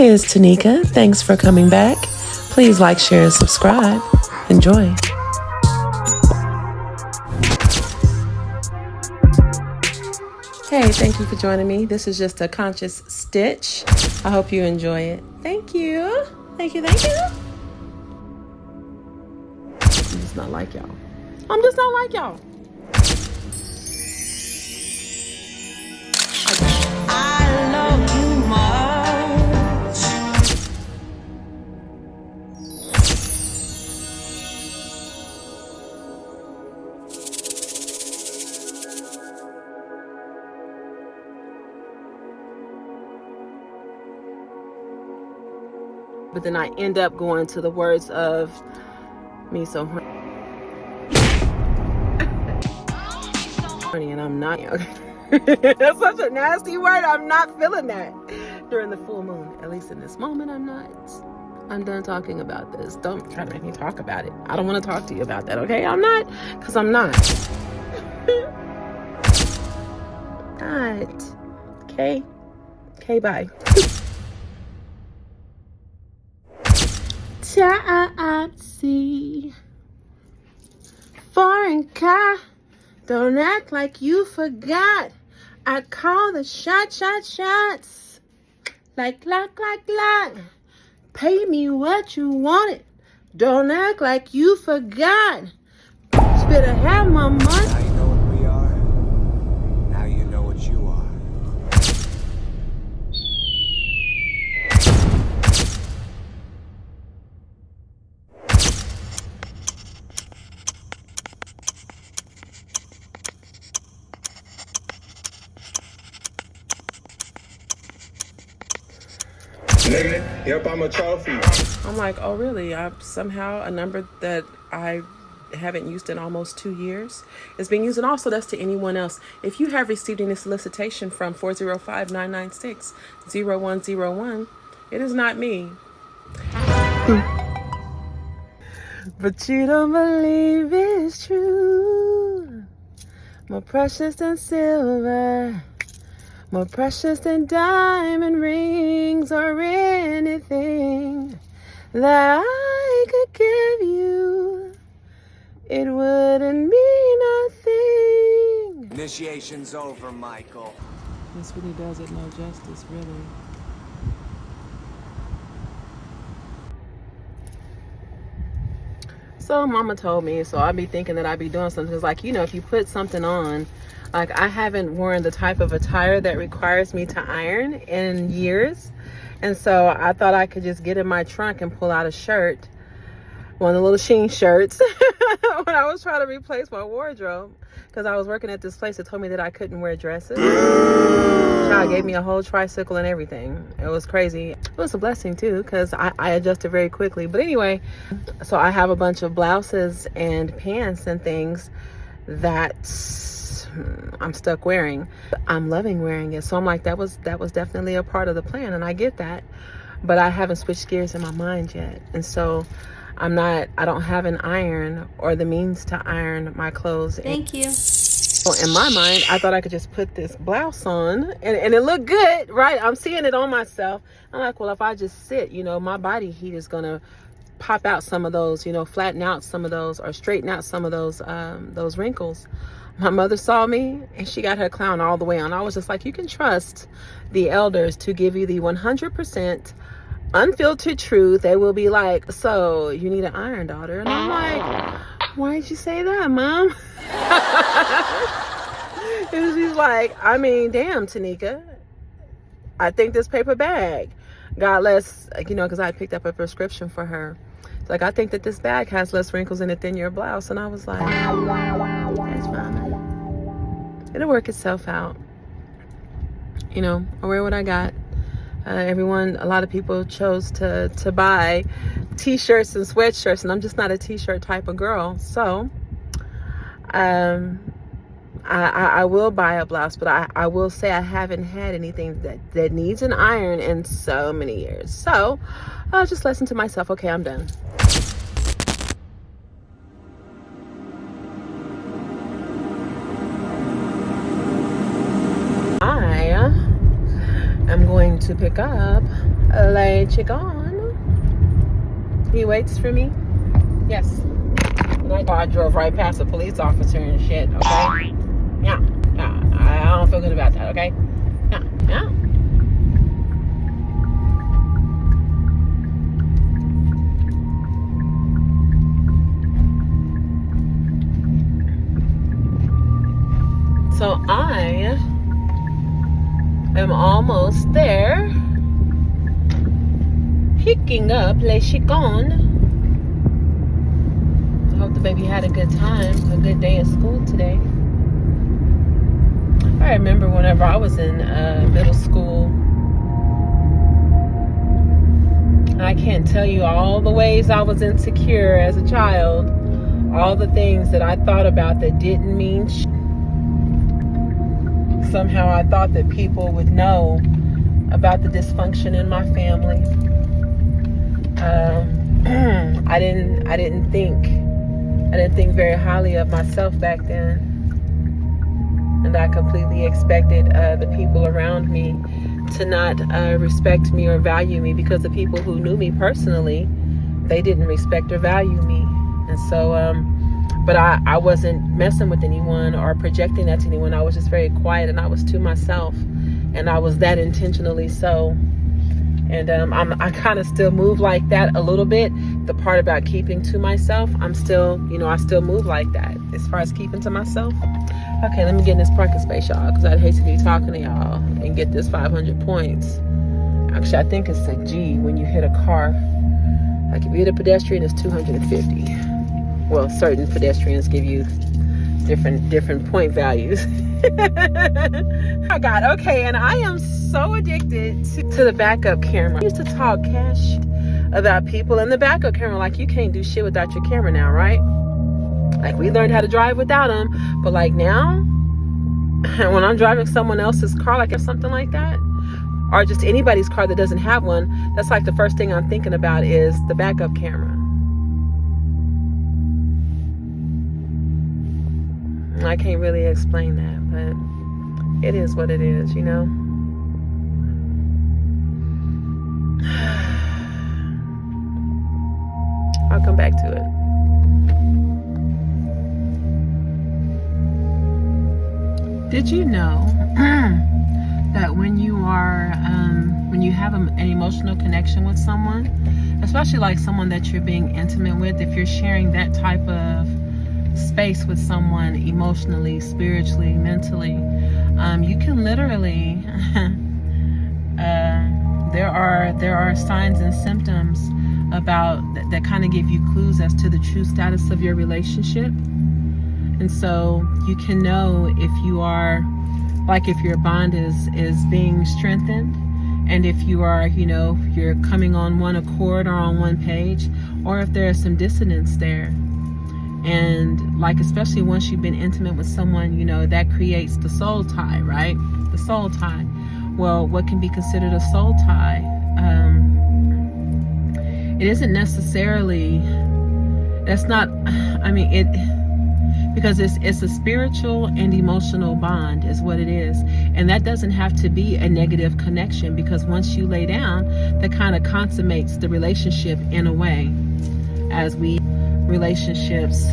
Hey, it's Teneca. Thanks for coming back. Please like, share, and subscribe. Enjoy. Hey, thank you for joining me. This is just a conscious stitch. I hope you enjoy it. Thank you. Thank you, thank you. I'm just not like y'all. I'm just not like y'all. I love you much. But then I end up going to the words of me so horny, and I'm not. That's such a nasty word. I'm not feeling that during the full moon. At least in this moment, I'm not. I'm done talking about this. Don't try to make me talk about it. I don't want to talk to you about that, okay? I'm not, because I'm not. Not. Okay? Okay, bye. Topsy. Foreign car. Don't act like you forgot. I call the shots. Like. Pay me what you wanted. Don't act like you forgot. You better have my money. Now you know what we are. Now you know what you are. Nigga, yep, I'm a trophy. I'm like, oh really? Somehow a number that I haven't used in almost 2 years is being used. And also that's to anyone else. If you have received any solicitation from 405-996-0101, it is not me. But you don't believe it's true. More precious than silver, more precious than diamond rings or anything that I could give you. It wouldn't mean nothing. Initiation's over, Michael. This really does it no justice, really. So mama told me, so I be thinking that I be doing something. Cause like, you know, if you put something on, like I haven't worn the type of attire that requires me to iron in years. And so I thought I could just get in my trunk and pull out a shirt, one of the little Sheen shirts, when I was trying to replace my wardrobe. Because I was working at this place that told me that I couldn't wear dresses. Child gave me a whole tricycle and everything. It was crazy. It was a blessing too, because I adjusted very quickly. But anyway, so I have a bunch of blouses and pants and things that I'm stuck wearing. I'm loving wearing it. So I'm like, that was definitely a part of the plan, and I get that. But I haven't switched gears in my mind yet. And so I don't have an iron or the means to iron my clothes. Thank you. So in my mind, I thought I could just put this blouse on and it looked good, right? I'm seeing it on myself. I'm like, well, if I just sit, you know, my body heat is going to pop out some of those, you know, flatten out some of those or straighten out some of those wrinkles. My mother saw me and she got her clown all the way on. I was just like, you can trust the elders to give you the 100% unfiltered truth. They will be like, so you need an iron, daughter. And I'm like, why did you say that, Mom? And she's like, I mean, damn, Teneca, I think this paper bag got less, you know, because I picked up a prescription for her. It's like, I think that this bag has less wrinkles in it than your blouse. And I was like, that's fine. It'll work itself out. You know, I wear what I got. A lot of people chose to buy t-shirts and sweatshirts, and I'm just not a t-shirt type of girl. So I will buy a blouse, but I will say I haven't had anything that needs an iron in so many years. So I'll just listen to myself. Okay, I'm done. I'm going to pick up Let on. He waits for me. Yes. And I drove right past a police officer and shit. Okay. Yeah. I don't feel good about that. Okay. Yeah. So I am almost there. Picking up Le Chicon. I hope the baby had a good time, a good day at school today. I remember whenever I was in middle school, I can't tell you all the ways I was insecure as a child, all the things that I thought about that didn't mean shit. Somehow I thought that people would know about the dysfunction in my family. I didn't think very highly of myself back then, and I completely expected the people around me to not respect me or value me, because the people who knew me personally, they didn't respect or value me. And so but I wasn't messing with anyone or projecting that to anyone. I was just very quiet, and I was to myself, and I was that intentionally so. And I kind of still move like that a little bit. The part about keeping to myself, I still move like that as far as keeping to myself. Okay, let me get in this parking space, y'all, because I'd hate to be talking to y'all and get this 500 points. Actually, I think it's a G when you hit a car. Like if you hit a pedestrian, it's 250. Well, certain pedestrians give you different point values. Oh God, okay, and I am so addicted to the backup camera. I used to talk cash about people in the backup camera, like you can't do shit without your camera now, right? Like we learned how to drive without them, but like now, when I'm driving someone else's car, like if something like that, or just anybody's car that doesn't have one, that's like the first thing I'm thinking about is the backup camera. I can't really explain that, but it is what it is, you know? I'll come back to it. Did you know that when you are, when you have an emotional connection with someone, especially like someone that you're being intimate with, if you're sharing that type of space with someone emotionally, spiritually, mentally, you can literally there are signs and symptoms about that kind of give you clues as to the true status of your relationship. And so you can know if you are, like if your bond is being strengthened, and if you are, you're coming on one accord or on one page, or if there is some dissonance there. And like, especially once you've been intimate with someone, that creates the soul tie, right? The soul tie. Well, what can be considered a soul tie? It isn't necessarily, because it's a spiritual and emotional bond is what it is. And that doesn't have to be a negative connection, because once you lay down, that kind of consummates the relationship in a way. As relationships,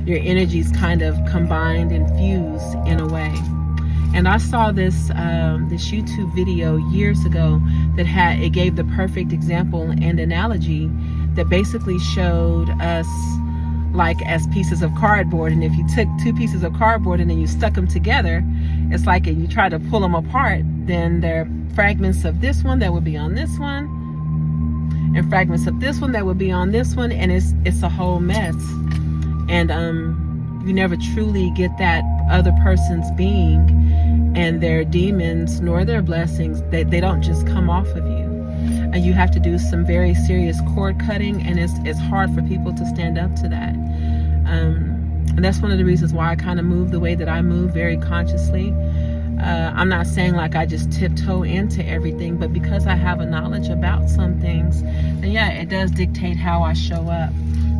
your energies kind of combined and fused in a way. And I saw this YouTube video years ago that it gave the perfect example and analogy that basically showed us like as pieces of cardboard. And if you took two pieces of cardboard and then you stuck them together, it's like you try to pull them apart, then there are fragments of this one that would be on this one, and fragments of this one that would be on this one, and it's a whole mess. And you never truly get that other person's being and their demons nor their blessings. They don't just come off of you, and you have to do some very serious cord cutting, and it's hard for people to stand up to that. And that's one of the reasons why I kind of move the way that I move, very consciously. I'm not saying like I just tiptoe into everything, but because I have a knowledge about some things, then yeah, it does dictate how I show up.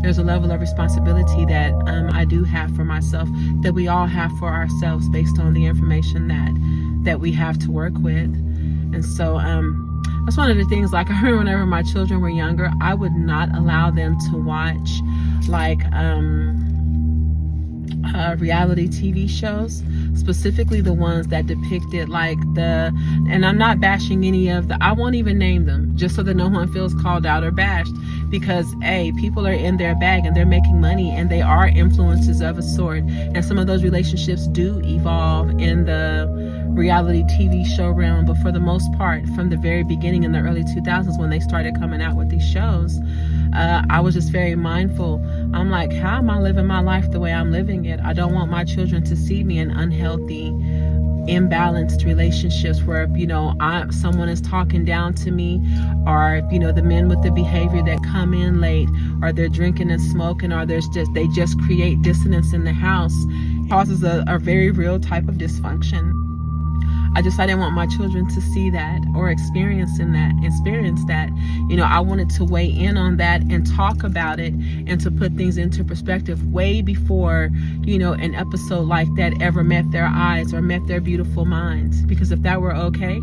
There's a level of responsibility that I do have for myself, that we all have for ourselves, based on the information that we have to work with. And so that's one of the things, like I remember whenever my children were younger, I would not allow them to watch like reality TV shows, specifically the ones that depicted like and I'm not bashing any of I won't even name them, just so that no one feels called out or bashed, because people are in their bag and they're making money and they are influences of a sort, and some of those relationships do evolve in the reality TV show realm. But for the most part, from the very beginning in the early 2000s when they started coming out with these shows, I was just very mindful. I'm like, how am I living my life the way I'm living it? I don't want my children to see me in unhealthy, imbalanced relationships where, someone is talking down to me, or, the men with the behavior that come in late, or they're drinking and smoking, or they just create dissonance in the house. It causes a very real type of dysfunction. I didn't want my children to see that or experience that. I wanted to weigh in on that and talk about it and to put things into perspective way before, an episode like that ever met their eyes or met their beautiful minds. Because if that were okay,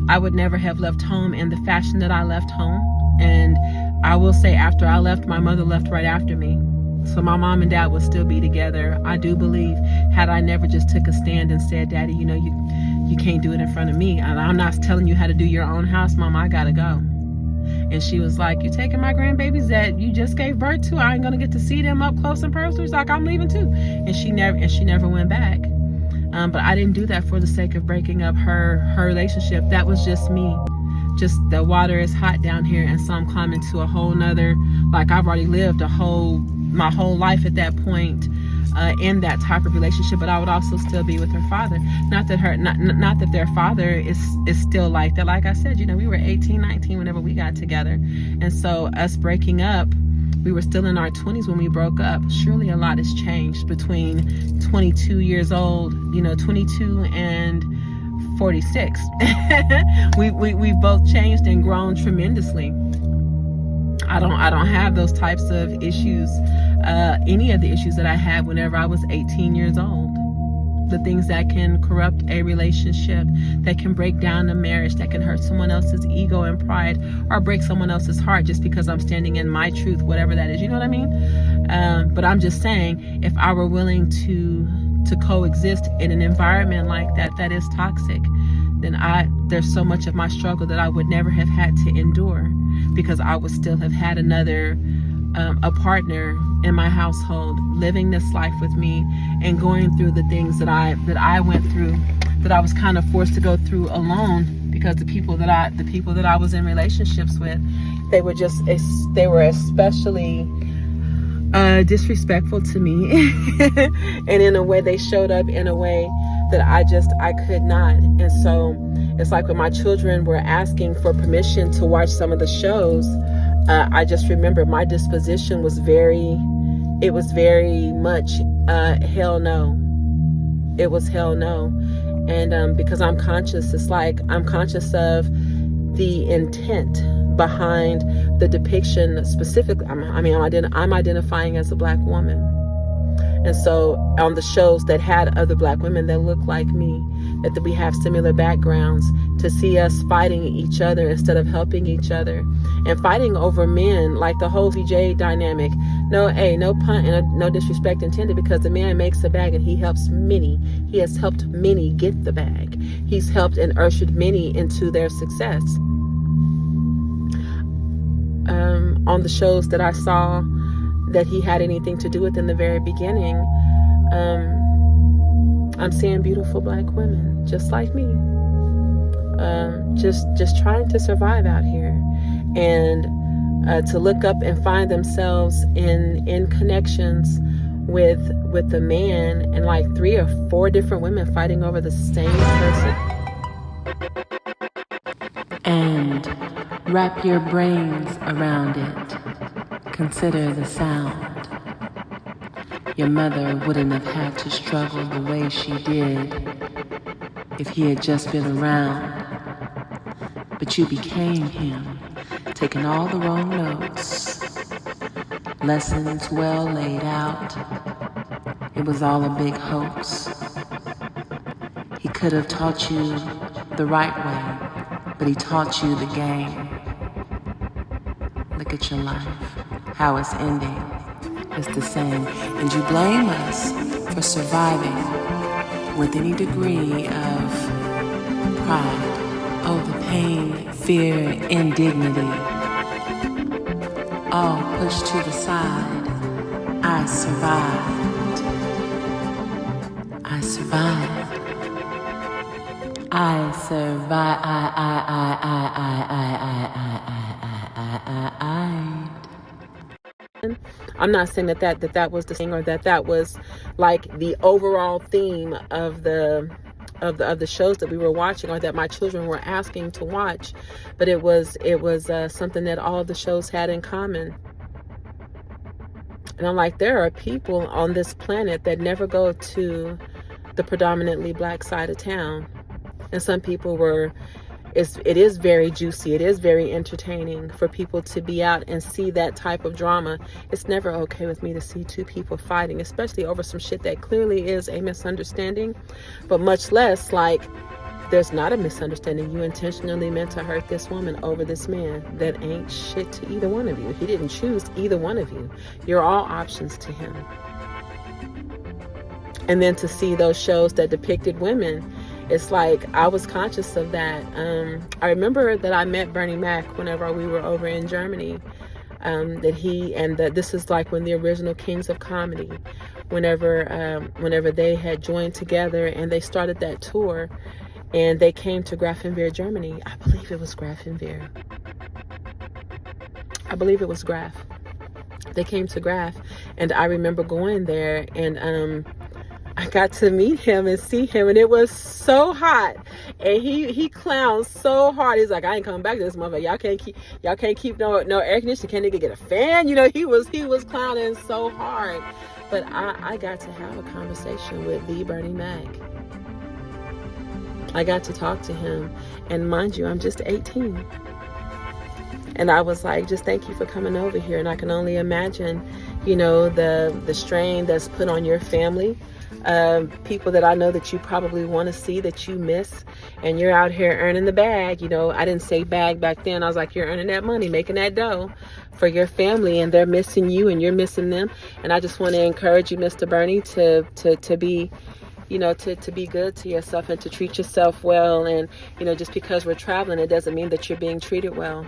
I would never have left home in the fashion that I left home. And I will say, after I left, my mother left right after me. So my mom and dad would still be together. I do believe, had I never just took a stand and said, Daddy, you can't do it in front of me. I'm not telling you how to do your own house, Mom. I gotta go. And she was like, you taking my grandbabies that you just gave birth to? I ain't gonna get to see them up close and personal. She's like, I'm leaving too. And she never went back. But I didn't do that for the sake of breaking up her relationship. That was just me. Just the water is hot down here, and so I'm climbing to a whole nother, like I've already lived my whole life at that point in that type of relationship. But I would also still be with her father. Not that their father is still like that. Like I said, we were 18, 19 whenever we got together. And so us breaking up, we were still in our 20s when we broke up. Surely a lot has changed between 22 years old, 22 and 46. We've both changed and grown tremendously. I don't have those types of issues, any of the issues that I had whenever I was 18 years old. The things that can corrupt a relationship, that can break down a marriage, that can hurt someone else's ego and pride, or break someone else's heart just because I'm standing in my truth, whatever that is. You know what I mean? But I'm just saying, if I were willing to coexist in an environment like that is toxic, then there's so much of my struggle that I would never have had to endure, because I would still have had another a partner in my household living this life with me and going through the things that I went through, that I was kind of forced to go through alone, because the people that I was in relationships with, they were especially disrespectful to me. And in a way, they showed up in a way that I could not. And so it's like when my children were asking for permission to watch some of the shows, I just remember my disposition was very much hell no. It was hell no. And because I'm conscious, it's like I'm conscious of the intent behind the depiction specifically. I'm identifying as a Black woman. And so on the shows that had other Black women that look like me, that we have similar backgrounds, to see us fighting each other instead of helping each other, and fighting over men, like the whole VJ dynamic. No pun and no disrespect intended, because the man makes a bag and he helps many. He has helped many get the bag. He's helped and ushered many into their success. On the shows that I saw that he had anything to do with in the very beginning, I'm seeing beautiful Black women just like me, just trying to survive out here, and to look up and find themselves in connections with the man, and like 3 or 4 different women fighting over the same person. And wrap your brains around it. Consider the sound. Your mother wouldn't have had to struggle the way she did if he had just been around. But you became him, taking all the wrong notes. Lessons well laid out. It was all a big hoax. He could have taught you the right way, but he taught you the game. Look at your life, how it's ending. It's the same. And you blame us for surviving with any degree of pride. Oh, the pain, fear, indignity, all pushed to the side. I survived. I survived. I survived. I'm not saying that was the thing, or that was like the overall theme of the shows that we were watching, or that my children were asking to watch, but it was something that all of the shows had in common. And I'm like, there are people on this planet that never go to the predominantly black side of town, and some people it is very juicy. It is very entertaining for people to be out and see that type of drama. It's never okay with me to see two people fighting, especially over some shit that clearly is a misunderstanding, but much less like there's not a misunderstanding. You intentionally meant to hurt this woman over this man that ain't shit to either one of you. He didn't choose either one of you. You're all options to him. And then to see those shows that depicted women, it's like I was conscious of that. I remember that I met Bernie Mac whenever we were over in Germany. This is like when the original Kings of Comedy, whenever they had joined together and they started that tour, and they came to Grafenwehr, Germany. I believe it was Grafenwehr. They came to Graf, and I remember going there, and I got to meet him and see him, and it was so hot, and he clowns so hard. He's like, I ain't coming back to this motherfucker. Y'all can't keep no air conditioning. Can't nigga get a fan? You know, he was clowning so hard. But I got to have a conversation with the Bernie Mac. I got to talk to him, and mind you, I'm just 18. And I was like, just thank you for coming over here. And I can only imagine, you know, the strain that's put on your family. People that I know that you probably want to see, that you miss, and you're out here earning the bag. You know, I didn't say bag back then. I was like, you're earning that money, making that dough for your family, and they're missing you and you're missing them. And I just want to encourage you, Mr. Bernie, to be, you know, to be good to yourself and to treat yourself well. And, you know, just because we're traveling, it doesn't mean that you're being treated well.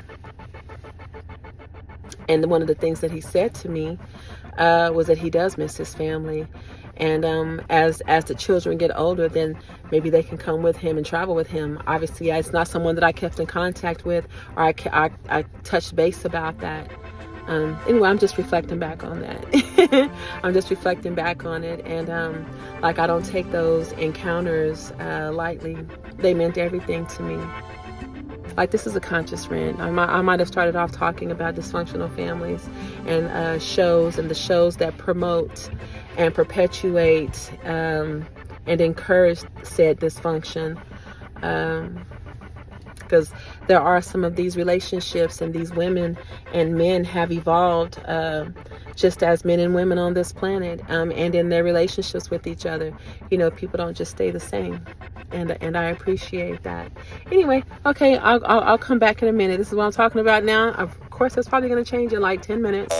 And one of the things that he said to me was that he does miss his family. And as the children get older, then maybe they can come with him and travel with him. Obviously, it's not someone that I kept in contact with, or I touched base about that. Anyway, I'm just reflecting back on that. I'm just reflecting back on it. And like, I don't take those encounters lightly. They meant everything to me. Like, this is a conscious rant. I might have started off talking about dysfunctional families and shows, and the shows that promote and perpetuate and encourage said dysfunction. Because there are some of these relationships, and these women and men have evolved just as men and women on this planet, and in their relationships with each other. You know, people don't just stay the same. And I appreciate that. Anyway, okay, I'll come back in a minute. This is what I'm talking about now. Of course, that's probably going to change in like 10 minutes.